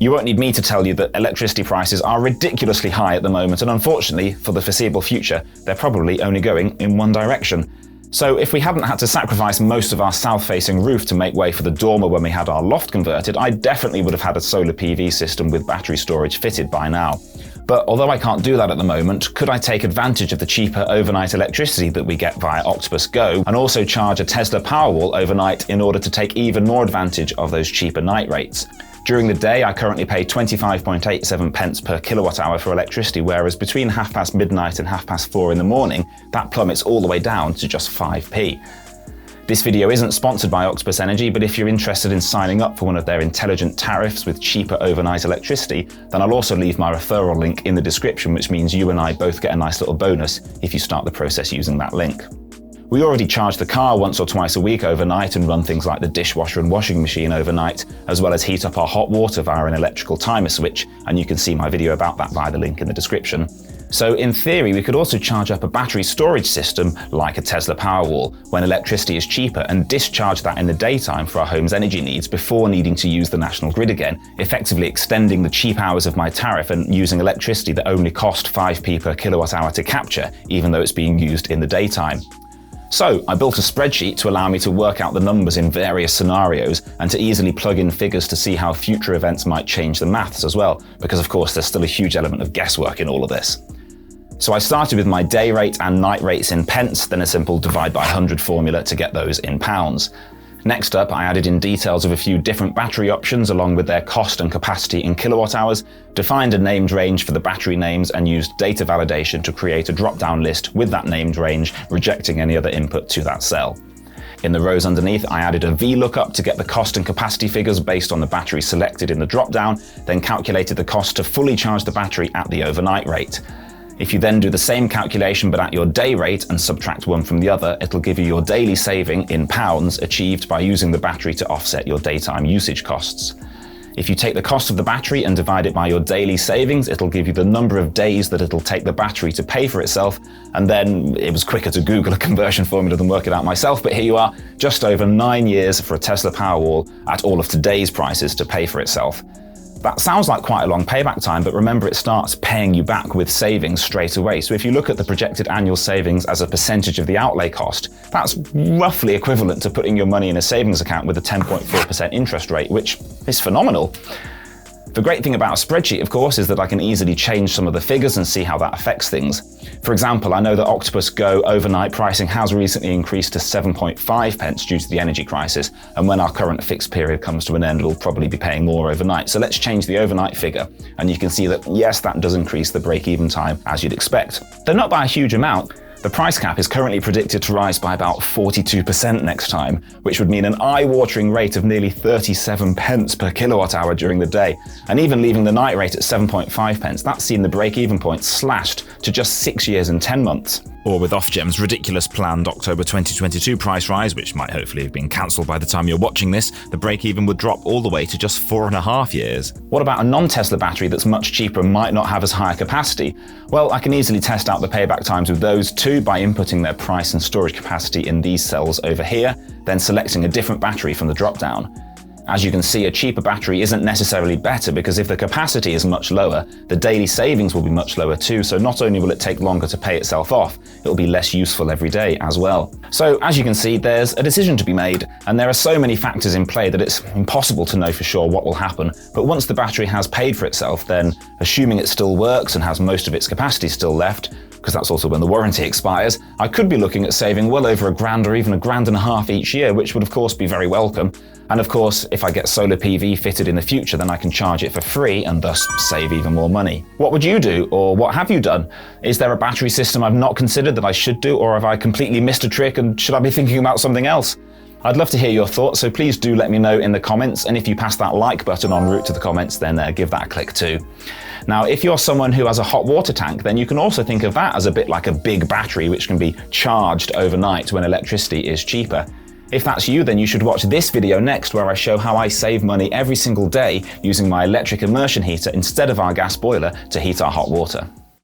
You won't need me to tell you that electricity prices are ridiculously high at the moment, and unfortunately, for the foreseeable future, they're probably only going in one direction. So if we hadn't had to sacrifice most of our south-facing roof to make way for the dormer when we had our loft converted, I definitely would have had a solar PV system with battery storage fitted by now. But although I can't do that at the moment, could I take advantage of the cheaper overnight electricity that we get via Octopus Go and also charge a Tesla Powerwall overnight in order to take even more advantage of those cheaper night rates? During the day, I currently pay 25.87 pence per kilowatt hour for electricity, whereas between midnight and 4:30 in the morning, that plummets all the way down to just 5p. This video isn't sponsored by Octopus Energy, but if you're interested in signing up for one of their intelligent tariffs with cheaper overnight electricity, then I'll also leave my referral link in the description, which means you and I both get a nice little bonus if you start the process using that link. We already charge the car once or twice a week overnight and run things like the dishwasher and washing machine overnight, as well as heat up our hot water via an electrical timer switch, and you can see my video about that via the link in the description. So in theory, we could also charge up a battery storage system like a Tesla Powerwall when electricity is cheaper and discharge that in the daytime for our home's energy needs before needing to use the national grid again, effectively extending the cheap hours of my tariff and using electricity that only cost 5p per kilowatt hour to capture, even though it's being used in the daytime. So I built a spreadsheet to allow me to work out the numbers in various scenarios and to easily plug in figures to see how future events might change the maths as well, because of course there's still a huge element of guesswork in all of this. So I started with my day rate and night rates in pence, then a simple divide by 100 formula to get those in pounds. Next up, I added in details of a few different battery options along with their cost and capacity in kilowatt hours, defined a named range for the battery names, and used data validation to create a drop-down list with that named range, rejecting any other input to that cell. In the rows underneath, I added a VLOOKUP to get the cost and capacity figures based on the battery selected in the drop-down, then calculated the cost to fully charge the battery at the overnight rate. If you then do the same calculation but at your day rate and subtract one from the other, it'll give you your daily saving in pounds achieved by using the battery to offset your daytime usage costs. If you take the cost of the battery and divide it by your daily savings, it'll give you the number of days that it'll take the battery to pay for itself, and then it was quicker to Google a conversion formula than work it out myself, but here you are, just over 9 years for a Tesla Powerwall at all of today's prices to pay for itself. That sounds like quite a long payback time, but remember it starts paying you back with savings straight away. So if you look at the projected annual savings as a percentage of the outlay cost, that's roughly equivalent to putting your money in a savings account with a 10.4% interest rate, which is phenomenal. The great thing about a spreadsheet, of course, is that I can easily change some of the figures and see how that affects things. For example, I know that Octopus Go overnight pricing has recently increased to 7.5 pence due to the energy crisis, and when our current fixed period comes to an end, it'll probably be paying more overnight. So let's change the overnight figure, and you can see that, yes, that does increase the break-even time as you'd expect. Though not by a huge amount. The price cap is currently predicted to rise by about 42% next time, which would mean an eye-watering rate of nearly 37 pence per kilowatt hour during the day. And even leaving the night rate at 7.5 pence, that's seen the break-even point slashed to just 6 years and 10 months. Or with Ofgem's ridiculous planned October 2022 price rise, which might hopefully have been cancelled by the time you're watching this, the break-even would drop all the way to just 4.5 years. What about a non-Tesla battery that's much cheaper and might not have as high a capacity? Well, I can easily test out the payback times with those too by inputting their price and storage capacity in these cells over here, then selecting a different battery from the drop-down. As you can see, a cheaper battery isn't necessarily better because if the capacity is much lower, the daily savings will be much lower too, so not only will it take longer to pay itself off, it'll be less useful every day as well. So as you can see, there's a decision to be made, and there are so many factors in play that it's impossible to know for sure what will happen. But once the battery has paid for itself, then assuming it still works and has most of its capacity still left, because that's also when the warranty expires, I could be looking at saving well over £1,000 or even £1,500 each year, which would of course be very welcome. And of course, if I get solar PV fitted in the future, then I can charge it for free and thus save even more money. What would you do, or what have you done? Is there a battery system I've not considered that I should do, or have I completely missed a trick and should I be thinking about something else? I'd love to hear your thoughts, so please do let me know in the comments, and if you pass that like button en route to the comments, then give that a click too. Now, if you're someone who has a hot water tank, then you can also think of that as a bit like a big battery which can be charged overnight when electricity is cheaper. If that's you, then you should watch this video next where I show how I save money every single day using my electric immersion heater instead of our gas boiler to heat our hot water.